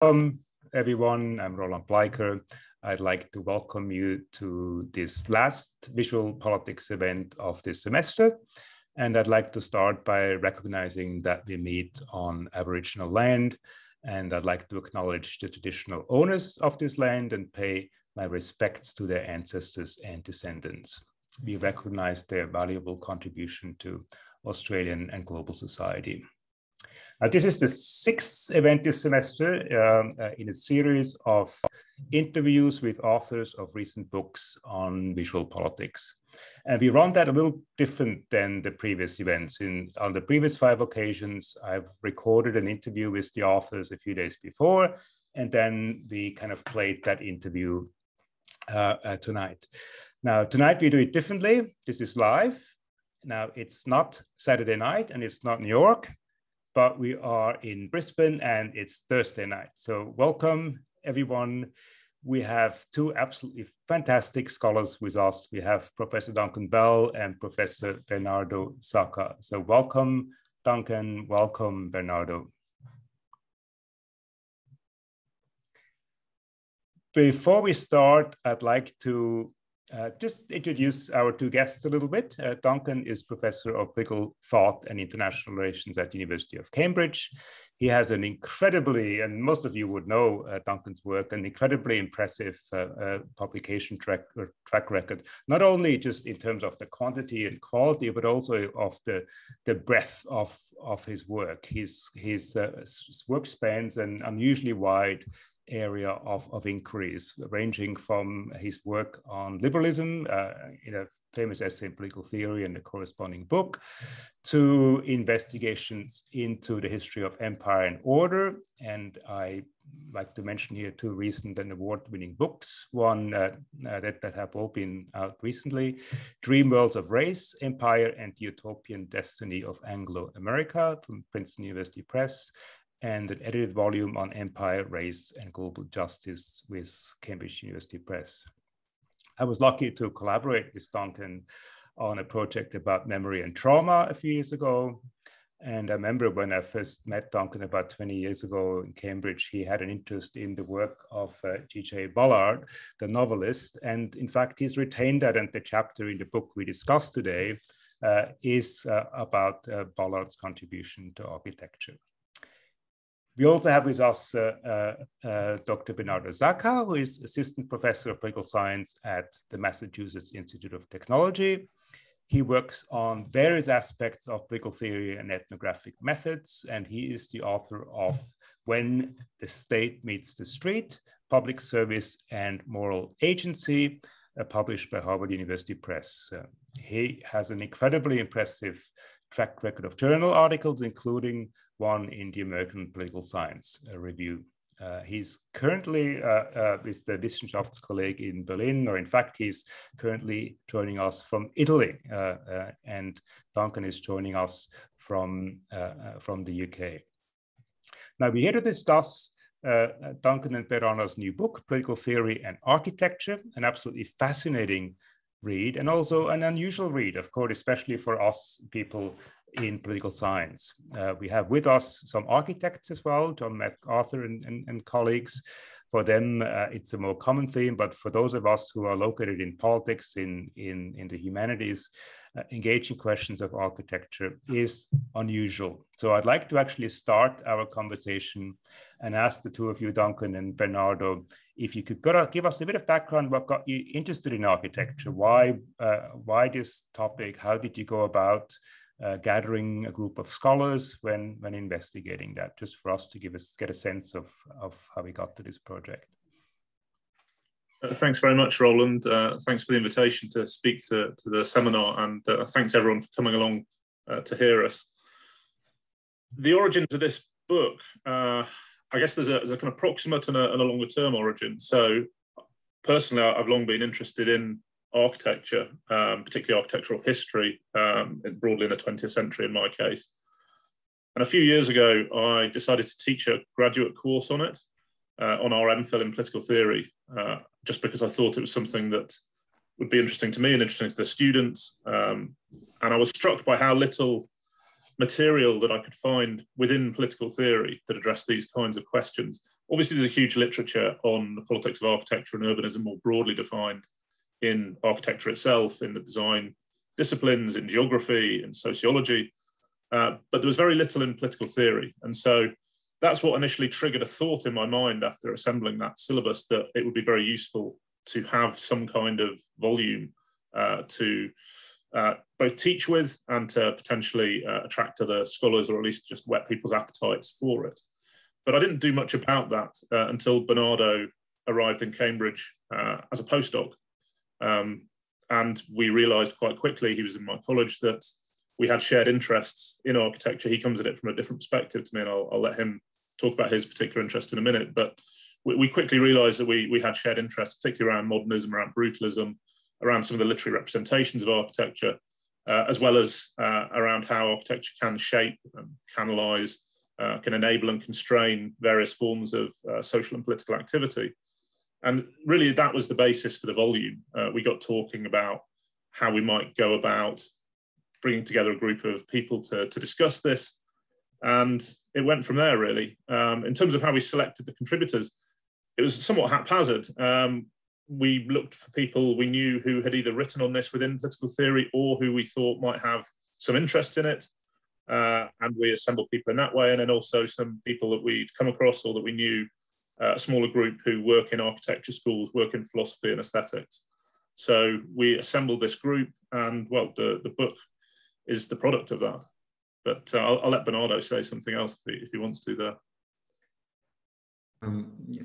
Welcome, everyone. I'm Roland Bleiker. I'd like to welcome you to this last visual politics event of this semester. And I'd like to start by recognizing that we meet on Aboriginal land. And I'd like to acknowledge the traditional owners of this land and pay my respects to their ancestors and descendants. We recognize their valuable contribution to Australian and global society. This is the sixth event this semester in a series of interviews with authors of recent books on visual politics. And we run that a little different than the previous events. On the previous 5 occasions, I've recorded an interview with the authors a few days before, and then we kind of played that interview tonight. Now, tonight we do it differently. This is live. Now, it's not Saturday night and it's not New York, but we are in Brisbane and it's Thursday night. So welcome, everyone. We have 2 absolutely fantastic scholars with us. We have Professor Duncan Bell and Professor Bernardo Zacka. So welcome, Duncan. Welcome, Bernardo. Before we start, I'd like to just introduce our 2 guests a little bit. Duncan is Professor of Political Thought and International Relations at the University of Cambridge. He has an incredibly, and most of you would know Duncan's work, an incredibly impressive publication track record, not only just in terms of the quantity and quality, but also of the breadth of his work. His work spans an unusually wide area of inquiries, ranging from his work on liberalism in a famous essay in political theory and the corresponding book, to investigations into the history of empire and order. And I like to mention here 2 recent and award-winning books, one that have all been out recently, Dream Worlds of Race, Empire and the Utopian Destiny of Anglo-America from Princeton University Press, and an edited volume on empire, race, and global justice with Cambridge University Press. I was lucky to collaborate with Duncan on a project about memory and trauma a few years ago. And I remember when I first met Duncan about 20 years ago in Cambridge, he had an interest in the work of G.J. Ballard, the novelist. And in fact, he's retained that, and the chapter in the book we discussed today is about Ballard's contribution to architecture. We also have with us Dr. Bernardo Zacka, who is Assistant Professor of Political Science at the Massachusetts Institute of Technology. He works on various aspects of political theory and ethnographic methods, and he is the author of When the State Meets the Street, Public Service and Moral Agency, published by Harvard University Press. He has an incredibly impressive track record of journal articles, including one in the American Political Science Review. He's currently with the Wissenschaftskolleg in Berlin, or in fact, he's currently joining us from Italy, and Duncan is joining us from the UK. Now, we're here to discuss Duncan and Bernardo's new book, Political Theory and Architecture, an absolutely fascinating read, and also an unusual read, of course, especially for us people in political science. We have with us some architects as well, John MacArthur and colleagues. For them, it's a more common theme, but for those of us who are located in politics, in the humanities, engaging questions of architecture is unusual. So I'd like to actually start our conversation and ask the 2 of you, Duncan and Bernardo, if you could give us a bit of background, what got you interested in architecture? Why this topic? How did you go about gathering a group of scholars when investigating that, just for us to get a sense of how we got to this project? Thanks very much, Roland. Thanks for the invitation to speak to the seminar, and thanks everyone for coming along to hear us. The origins of this book, I guess there's a kind of proximate and a longer term origin. So personally, I've long been interested in architecture, particularly architectural history, broadly in the 20th century in my case. And a few years ago, I decided to teach a graduate course on it, on our MPhil in political theory, just because I thought it was something that would be interesting to me and interesting to the students. And I was struck by how little material that I could find within political theory that addressed these kinds of questions. obviously there's a huge literature on the politics of architecture and urbanism more broadly defined in architecture itself, in the design disciplines, in geography, in sociology, but there was very little in political theory. And so that's what initially triggered a thought in my mind after assembling that syllabus, that it would be very useful to have some kind of volume to both teach with and to potentially attract other scholars, or at least just whet people's appetites for it. But I didn't do much about that until Bernardo arrived in Cambridge as a postdoc. And we realized quite quickly, he was in my college, that we had shared interests in architecture. He comes at it from a different perspective to me, and I'll let him talk about his particular interest in a minute. But we quickly realized that we had shared interests, particularly around modernism, around brutalism, around some of the literary representations of architecture, as well as around how architecture can shape and canalize, can enable and constrain various forms of social and political activity. And really that was the basis for the volume. We got talking about how we might go about bringing together a group of people to discuss this. And it went from there, really. In terms of how we selected the contributors, it was somewhat haphazard. We looked for people we knew who had either written on this within political theory or who we thought might have some interest in it. And we assembled people in that way. And then also some people that we'd come across or that we knew, a smaller group who work in architecture schools, work in philosophy and aesthetics. So we assembled this group, and well, the book is the product of that. But I'll let Bernardo say something else if he wants to there. Yeah,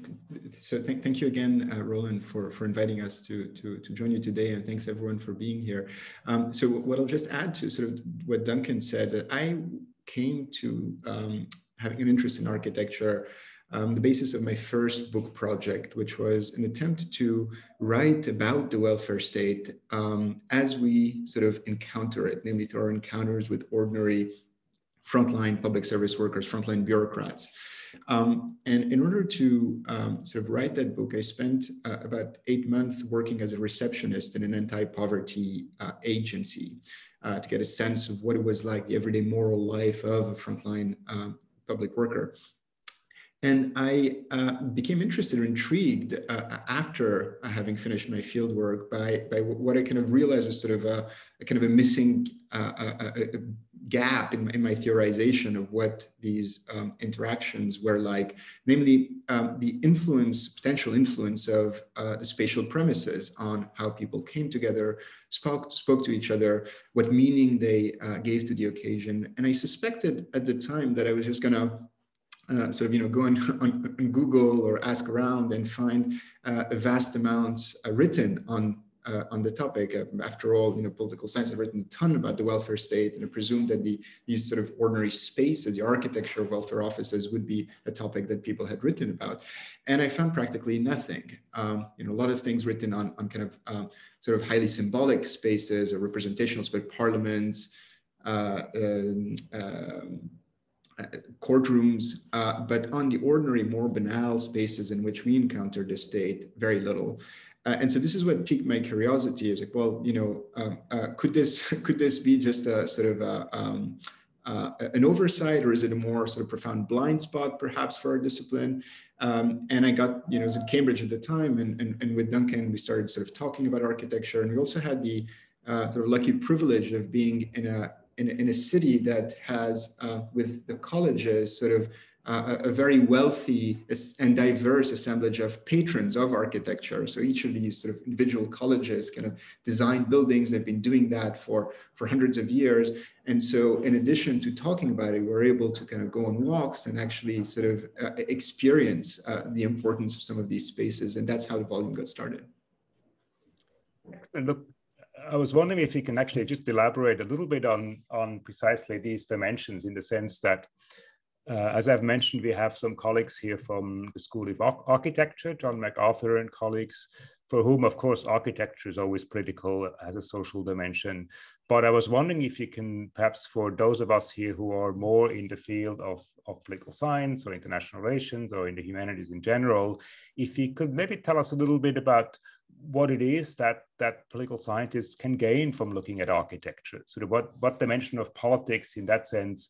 so thank you again, Roland, for inviting us to join you today, and thanks everyone for being here. So what I'll just add to sort of what Duncan said, that I came to having an interest in architecture the basis of my first book project, which was an attempt to write about the welfare state as we sort of encounter it, namely through our encounters with ordinary frontline public service workers, frontline bureaucrats. And in order to sort of write that book, I spent about 8 months working as a receptionist in an anti-poverty agency to get a sense of what it was like, the everyday moral life of a frontline public worker. And I became interested or intrigued after having finished my fieldwork by what I kind of realized was sort of a kind of a missing gap in my theorization of what these interactions were like, namely the influence, potential influence of the spatial premises on how people came together, spoke to each other, what meaning they gave to the occasion. And I suspected at the time that I was just going to sort of, go on Google or ask around and find vast amounts written on the topic. After all, political science have written a ton about the welfare state, and I presume that these sort of ordinary spaces, the architecture of welfare offices, would be a topic that people had written about. And I found practically nothing. A lot of things written on kind of sort of highly symbolic spaces or representational space, parliaments, courtrooms, but on the ordinary, more banal spaces in which we encounter the state, very little. And so this is what piqued my curiosity. It's like, well, could this be just a sort of an oversight, or is it a more sort of profound blind spot, perhaps, for our discipline? And I got, I was at Cambridge at the time, and with Duncan, we started sort of talking about architecture, and we also had the sort of lucky privilege of being in a city that has, with the colleges, sort of a very wealthy and diverse assemblage of patrons of architecture. So each of these sort of individual colleges kind of design buildings. They've been doing that for hundreds of years. And so in addition to talking about it, we're able to kind of go on walks and actually sort of experience the importance of some of these spaces. And that's how the volume got started. Excellent. Look, I was wondering if you can actually just elaborate a little bit on precisely these dimensions, in the sense that, as I've mentioned, we have some colleagues here from the School of Architecture, John MacArthur and colleagues, for whom, of course, architecture is always critical as a social dimension. But I was wondering if you can, perhaps for those of us here who are more in the field of political science or international relations or in the humanities in general, if you could maybe tell us a little bit about what it is that political scientists can gain from looking at architecture. Sort of what dimension of politics, in that sense,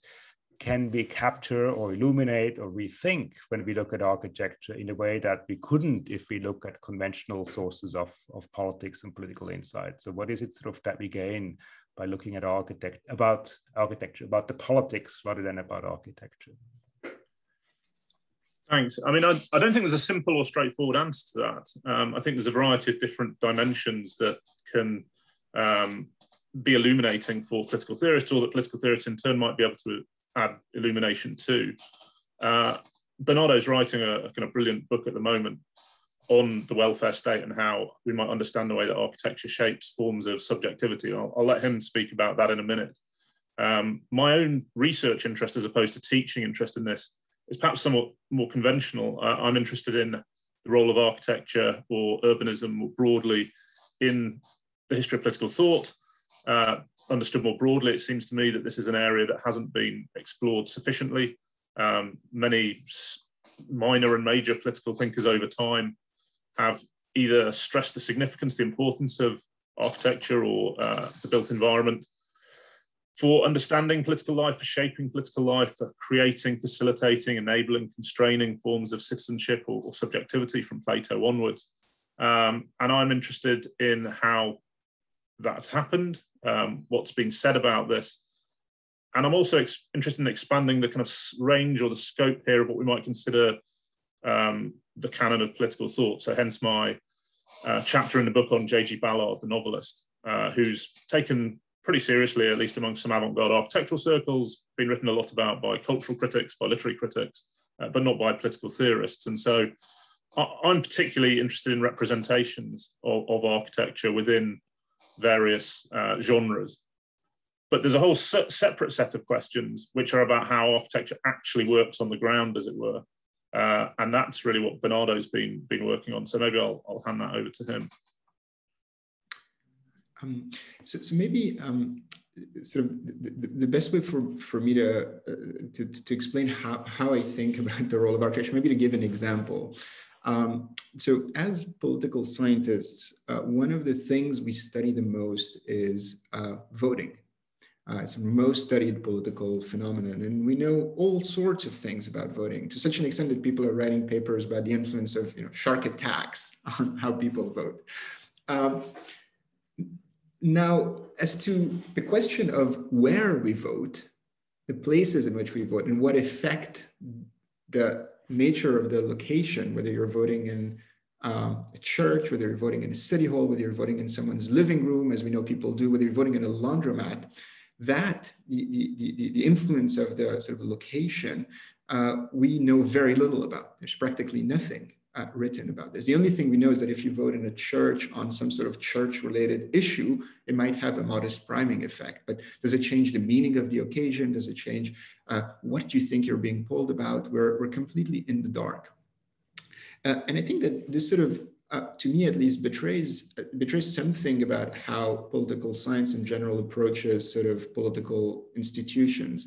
can we capture or illuminate or rethink when we look at architecture in a way that we couldn't if we look at conventional sources of politics and political insight? So what is it sort of that we gain by looking at about architecture, about the politics rather than about architecture? Thanks. I mean, I don't think there's a simple or straightforward answer to that. I think there's a variety of different dimensions that can be illuminating for political theorists, or that political theorists in turn might be able to add illumination to. Bernardo's writing a kind of brilliant book at the moment on the welfare state and how we might understand the way that architecture shapes forms of subjectivity. I'll let him speak about that in a minute. My own research interest, as opposed to teaching interest in this, is perhaps somewhat more conventional. I'm interested in the role of architecture or urbanism more broadly in the history of political thought. Understood more broadly, it seems to me that this is an area that hasn't been explored sufficiently. Many minor and major political thinkers over time have either stressed the significance, the importance of architecture or the built environment for understanding political life, for shaping political life, for creating, facilitating, enabling, constraining forms of citizenship or subjectivity from Plato onwards. And I'm interested in how that's happened, what's been said about this. And I'm also interested in expanding the kind of range or the scope here of what we might consider the canon of political thought. So hence my chapter in the book on J.G. Ballard, the novelist, who's taken pretty seriously, at least among some avant-garde architectural circles, been written a lot about by cultural critics, by literary critics, but not by political theorists. And so I'm particularly interested in representations of architecture within various genres. But there's a whole separate set of questions which are about how architecture actually works on the ground, as it were. And that's really what Bernardo's been working on. So maybe I'll hand that over to him. So maybe sort of the best way for me to explain how I think about the role of architecture, maybe to give an example. So as political scientists, one of the things we study the most is voting. It's the most studied political phenomenon, and we know all sorts of things about voting, to such an extent that people are writing papers about the influence of shark attacks on how people vote. Now, as to the question of where we vote, the places in which we vote, and what affect the nature of the location, whether you're voting in a church, whether you're voting in a city hall, whether you're voting in someone's living room, as we know people do, whether you're voting in a laundromat, that the influence of the sort of location, we know very little about. There's practically nothing written about this. The only thing we know is that if you vote in a church on some sort of church-related issue, it might have a modest priming effect. But does it change the meaning of the occasion? Does it change what you think you're being polled about? We're completely in the dark. And I think that this sort of, to me at least, betrays something about how political science in general approaches sort of political institutions.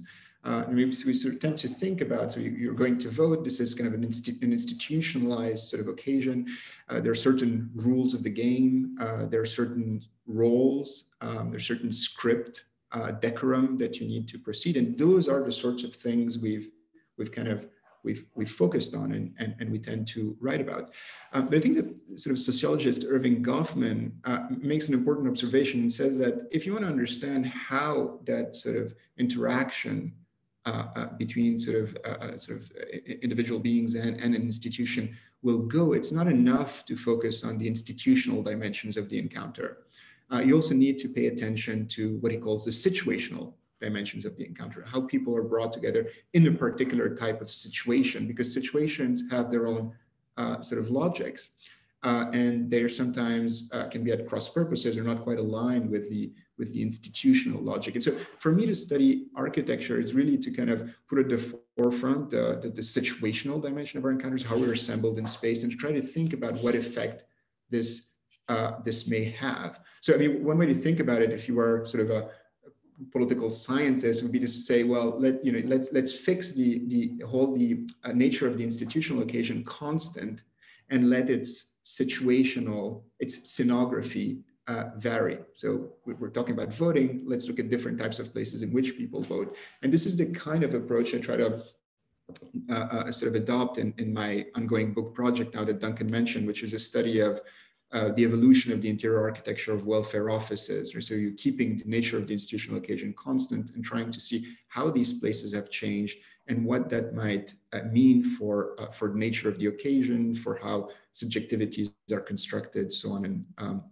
We sort of tend to think about, so you're going to vote, this is kind of an institutionalized sort of occasion. There are certain rules of the game, there are certain roles, there's certain script, decorum that you need to proceed. And those are the sorts of things we've focused on and we tend to write about. But I think that sort of sociologist Irving Goffman makes an important observation and says that if you want to understand how that sort of interaction between sort of individual beings and an institution will go, it's not enough to focus on the institutional dimensions of the encounter. You also need to pay attention to what he calls the situational dimensions of the encounter, how people are brought together in a particular type of situation, because situations have their own sort of logics, and they're sometimes can be at cross purposes or not quite aligned with the institutional logic. And so for me to study architecture is really to kind of put at the forefront the situational dimension of our encounters, how we're assembled in space, and to try to think about what effect this may have. So I mean, one way to think about it, if you are sort of a political scientist, would be to say, well, let's fix the nature of the institutional occasion constant, and let its situational, its scenography vary. So we're talking about voting. Let's look at different types of places in which people vote. And this is the kind of approach I try to sort of adopt in my ongoing book project now that Duncan mentioned, which is a study of the evolution of the interior architecture of welfare offices. So you're keeping the nature of the institutional occasion constant and trying to see how these places have changed and what that might mean for the nature of the occasion, for how subjectivities are constructed, so on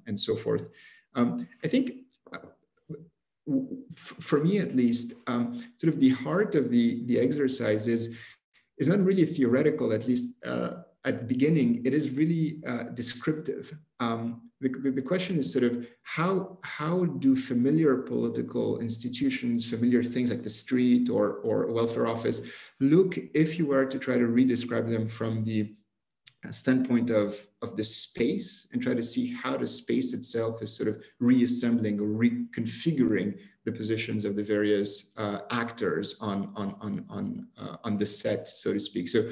and so forth. I think for me at least, sort of the heart of the exercise is not really theoretical, at least at the beginning. It is really descriptive. The question is sort of how do familiar political institutions, familiar things like the street or welfare office, look if you were to try to redescribe them from the standpoint of the space and try to see how the space itself is sort of reassembling or reconfiguring the positions of the various actors on the set, so to speak. So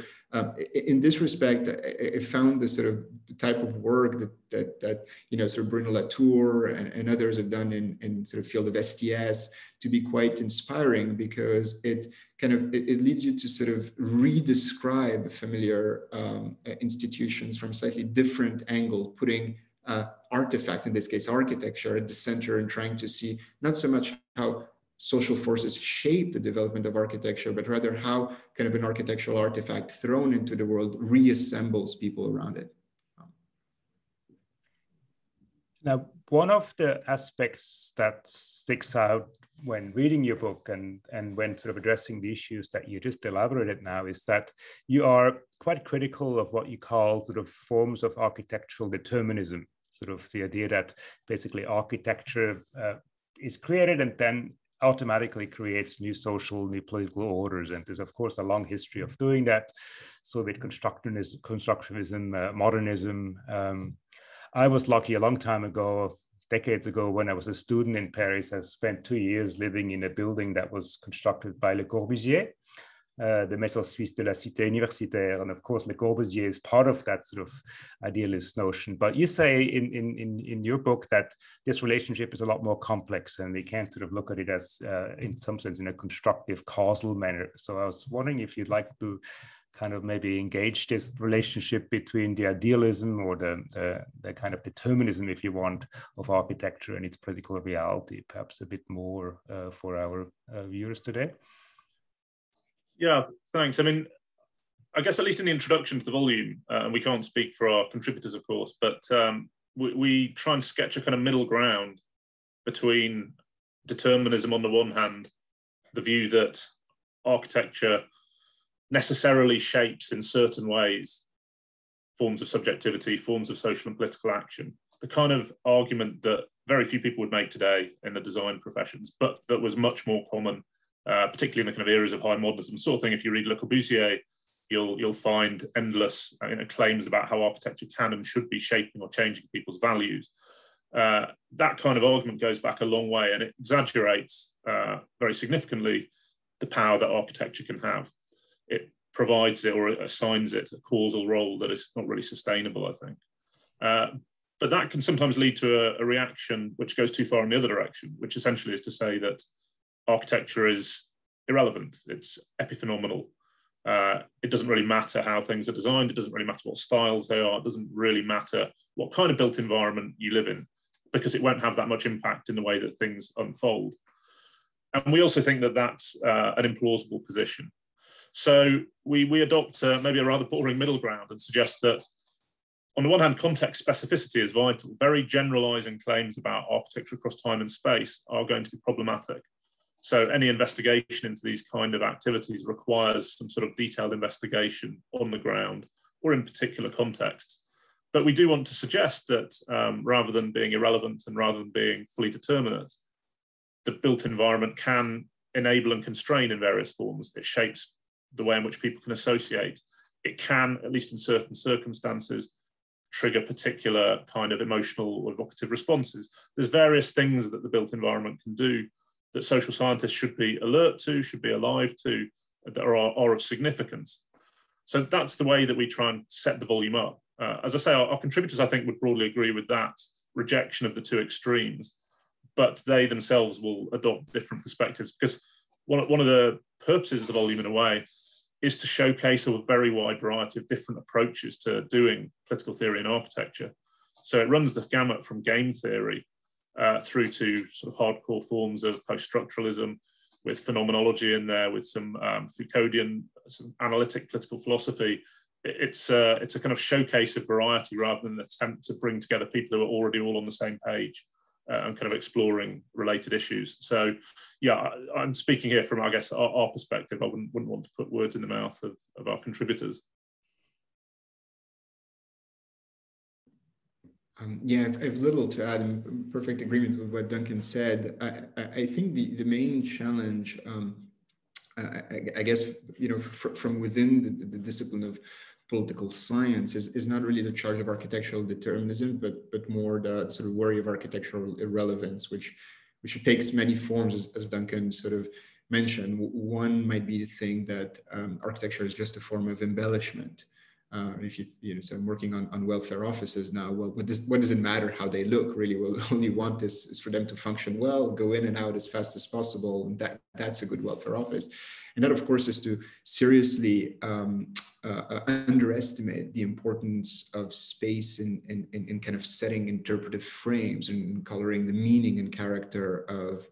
in this respect, I found the sort of the type of work that sort of Bruno Latour and others have done in sort of field of STS to be quite inspiring, because it leads you to sort of redescribe familiar institutions from a slightly different angle, putting artifacts, in this case architecture, at the center, and trying to see not so much how social forces shape the development of architecture, but rather how kind of an architectural artifact thrown into the world reassembles people around it. Now, one of the aspects that sticks out when reading your book and when sort of addressing the issues that you just elaborated now is that you are quite critical of what you call sort of forms of architectural determinism, sort of the idea that basically architecture is created and then automatically creates new social, new political orders. And there's, of course, a long history of doing that. Soviet constructivism, modernism. I was lucky a long time ago, decades ago, when I was a student in Paris. I spent 2 years living in a building that was constructed by Le Corbusier, the Maison Suisse de la Cité Universitaire. And of course, Le Corbusier is part of that sort of idealist notion. But you say in your book that this relationship is a lot more complex, and we can't sort of look at it as, in some sense, in a constructive causal manner. So I was wondering if you'd like to kind of maybe engage this relationship between the idealism or the kind of determinism, if you want, of architecture and its political reality, perhaps a bit more for our viewers today. Yeah, thanks. I mean, I guess at least in the introduction to the volume, and we can't speak for our contributors, of course, but we try and sketch a kind of middle ground between determinism on the one hand, the view that architecture necessarily shapes in certain ways forms of subjectivity, forms of social and political action, the kind of argument that very few people would make today in the design professions, but that was much more common, particularly in the kind of eras of high modernism. Sort of thing, if you read Le Corbusier, you'll find endless claims about how architecture can and should be shaping or changing people's values. That kind of argument goes back a long way, and it exaggerates very significantly the power that architecture can have. It provides it or assigns it a causal role that is not really sustainable, I think. But that can sometimes lead to a reaction which goes too far in the other direction, which essentially is to say that architecture is irrelevant, it's epiphenomenal. It doesn't really matter how things are designed, it doesn't really matter what styles they are, it doesn't really matter what kind of built environment you live in, because it won't have that much impact in the way that things unfold. And we also think that that's an implausible position. So we adopt maybe a rather boring middle ground and suggest that, on the one hand, context specificity is vital. Very generalizing claims about architecture across time and space are going to be problematic. So any investigation into these kind of activities requires some sort of detailed investigation on the ground or in particular contexts. But we do want to suggest that rather than being irrelevant and rather than being fully determinate, the built environment can enable and constrain in various forms. It shapes the way in which people can associate. It can, at least in certain circumstances, trigger particular kind of emotional or evocative responses. There's various things that the built environment can do that social scientists should be alert to, should be alive to, that are of significance. So that's the way that we try and set the volume up. As I say, our contributors, I think, would broadly agree with that rejection of the two extremes, but they themselves will adopt different perspectives, because one of the purposes of the volume, in a way, is to showcase a very wide variety of different approaches to doing political theory and architecture. So it runs the gamut from game theory through to sort of hardcore forms of post-structuralism, with phenomenology in there, with some Foucauldian, some analytic political philosophy. It's a kind of showcase of variety rather than an attempt to bring together people who are already all on the same page and kind of exploring related issues. So yeah, I'm speaking here from, I guess, our perspective. I wouldn't want to put words in the mouth of our contributors. Yeah, I have little to add. In perfect agreement with what Duncan said. I think the main challenge, I guess, you know, from within the discipline of political science is not really the charge of architectural determinism, but more the sort of worry of architectural irrelevance, which takes many forms, as Duncan sort of mentioned. One might be to think that architecture is just a form of embellishment. If you know, so I'm working on welfare offices now. Well, what does it matter how they look? Really, what we only want is for them to function well, go in and out as fast as possible, and that's a good welfare office. And that, of course, is to seriously underestimate the importance of space in kind of setting interpretive frames and coloring the meaning and character of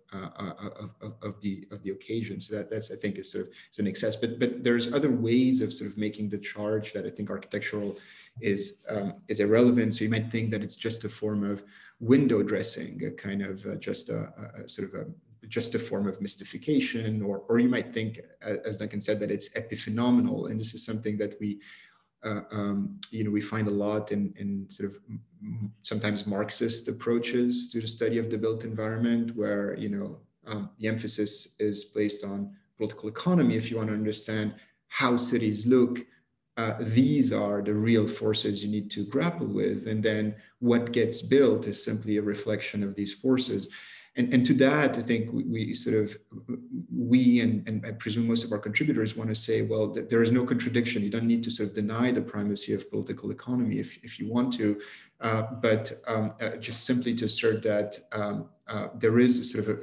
the occasion. So that's, I think, is an excess. But there's other ways of sort of making the charge that I think architectural is irrelevant. So you might think that it's just a form of window dressing, a kind of just a form of mystification, or you might think, as Duncan said, that it's epiphenomenal. And this is something that we find a lot in sort of sometimes Marxist approaches to the study of the built environment, where the emphasis is placed on political economy. If you want to understand how cities look, these are the real forces you need to grapple with, and then what gets built is simply a reflection of these forces. And to that, I think we and I presume most of our contributors want to say, well, that there is no contradiction. You don't need to sort of deny the primacy of political economy if you want to, but just simply to assert that there is a sort of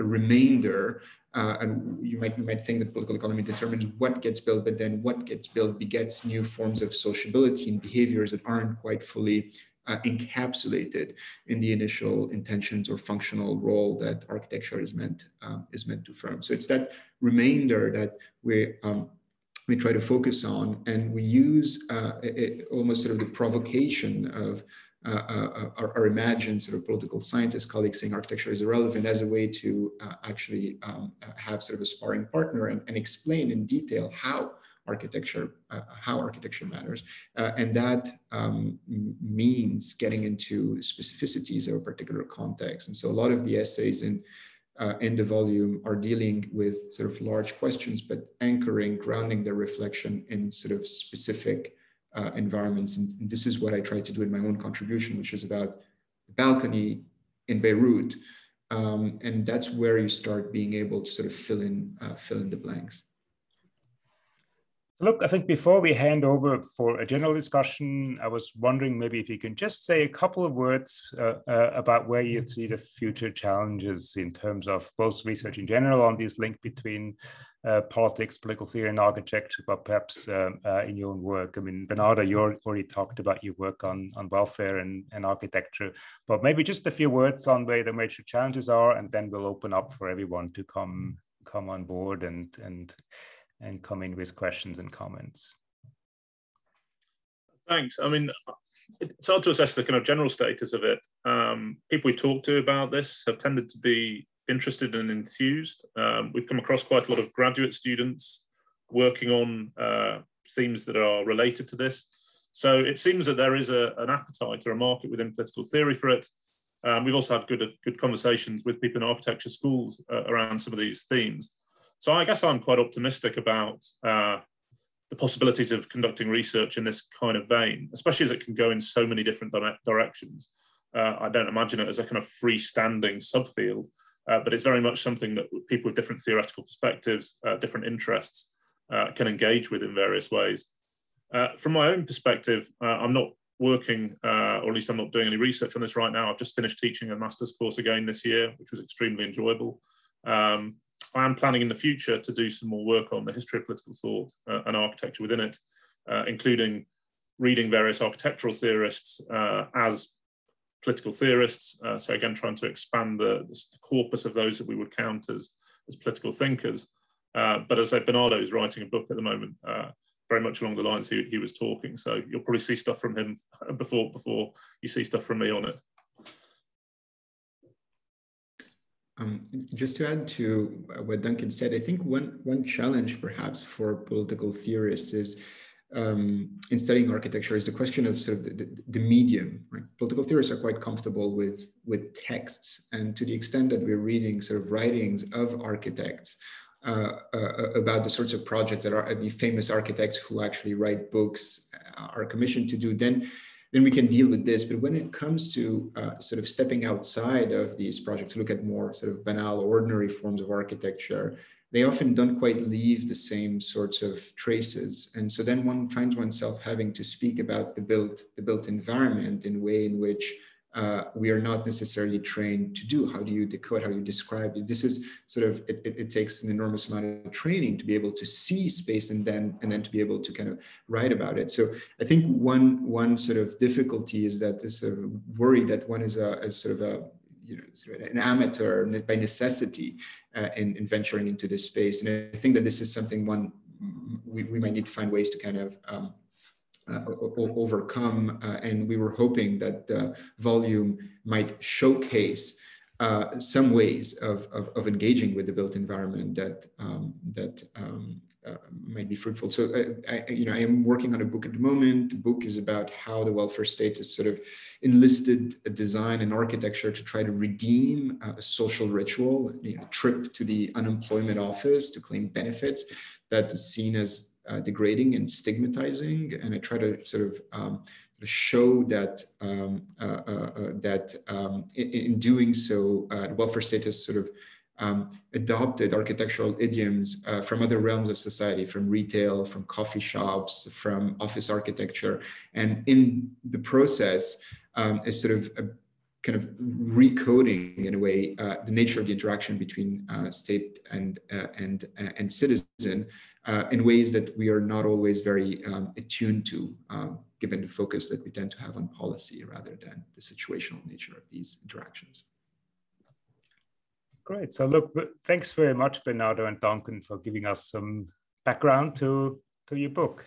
a remainder, and you might think that political economy determines what gets built, but then what gets built begets new forms of sociability and behaviors that aren't quite fully encapsulated in the initial intentions or functional role that architecture is meant to form. So it's that remainder that we try to focus on, and we use almost sort of the provocation of our imagined sort of political scientist colleagues saying architecture is irrelevant as a way to actually have sort of a sparring partner and explain in detail how architecture matters, and that means getting into specificities of a particular context. And so a lot of the essays in the volume are dealing with sort of large questions, but grounding their reflection in sort of specific environments. And this is what I try to do in my own contribution, which is about the balcony in Beirut, and that's where you start being able to sort of fill in the blanks. Look, I think before we hand over for a general discussion, I was wondering maybe if you can just say a couple of words about where you see the future challenges in terms of both research in general on this link between politics, political theory, and architecture, but perhaps in your own work. I mean, Bernardo, you already talked about your work on welfare and architecture, but maybe just a few words on where the major challenges are, and then we'll open up for everyone to come on board and come in with questions and comments. Thanks. I mean, it's hard to assess the kind of general status of it. People we've talked to about this have tended to be interested and enthused. We've come across quite a lot of graduate students working on themes that are related to this. So it seems that there is an appetite or a market within political theory for it. We've also had good conversations with people in architecture schools around some of these themes. So I guess I'm quite optimistic about the possibilities of conducting research in this kind of vein, especially as it can go in so many different directions. I don't imagine it as a kind of freestanding subfield, but it's very much something that people with different theoretical perspectives, different interests can engage with in various ways. From my own perspective, I'm not working, or at least I'm not doing any research on this right now. I've just finished teaching a master's course again this year, which was extremely enjoyable. I am planning in the future to do some more work on the history of political thought and architecture within it, including reading various architectural theorists as political theorists. So again, trying to expand the corpus of those that we would count as political thinkers. But as I said, Bernardo is writing a book at the moment, very much along the lines he was talking. So you'll probably see stuff from him before you see stuff from me on it. Just to add to what Duncan said, I think one challenge perhaps for political theorists is in studying architecture is the question of sort of the medium. Right? Political theorists are quite comfortable with texts, and to the extent that we're reading sort of writings of architects about the sorts of projects that are the famous architects who actually write books are commissioned to do, then we can deal with this. But when it comes to sort of stepping outside of these projects, look at more sort of banal, ordinary forms of architecture, they often don't quite leave the same sorts of traces. And so then one finds oneself having to speak about the built environment in a way in which we are not necessarily trained to do. How do you decode, how do you describe it? This is sort of, it takes an enormous amount of training to be able to see space and then to be able to kind of write about it. So I think one sort of difficulty is that this worry that one is sort of an amateur by necessity in venturing into this space. And I think that this is something we might need to find ways to kind of overcome, and we were hoping that the volume might showcase some ways of engaging with the built environment that might be fruitful. So I am working on a book at the moment. The book is about how the welfare state has sort of enlisted a design and architecture to try to redeem a social ritual, a trip to the unemployment office to claim benefits that is seen as degrading and stigmatizing. And I try to sort of show that in doing so, the welfare state has sort of adopted architectural idioms from other realms of society, from retail, from coffee shops, from office architecture, and in the process is sort of kind of recoding in a way the nature of the interaction between state and citizen in ways that we are not always very attuned to, given the focus that we tend to have on policy rather than the situational nature of these interactions. Great. So look, thanks very much, Bernardo and Duncan, for giving us some background to your book.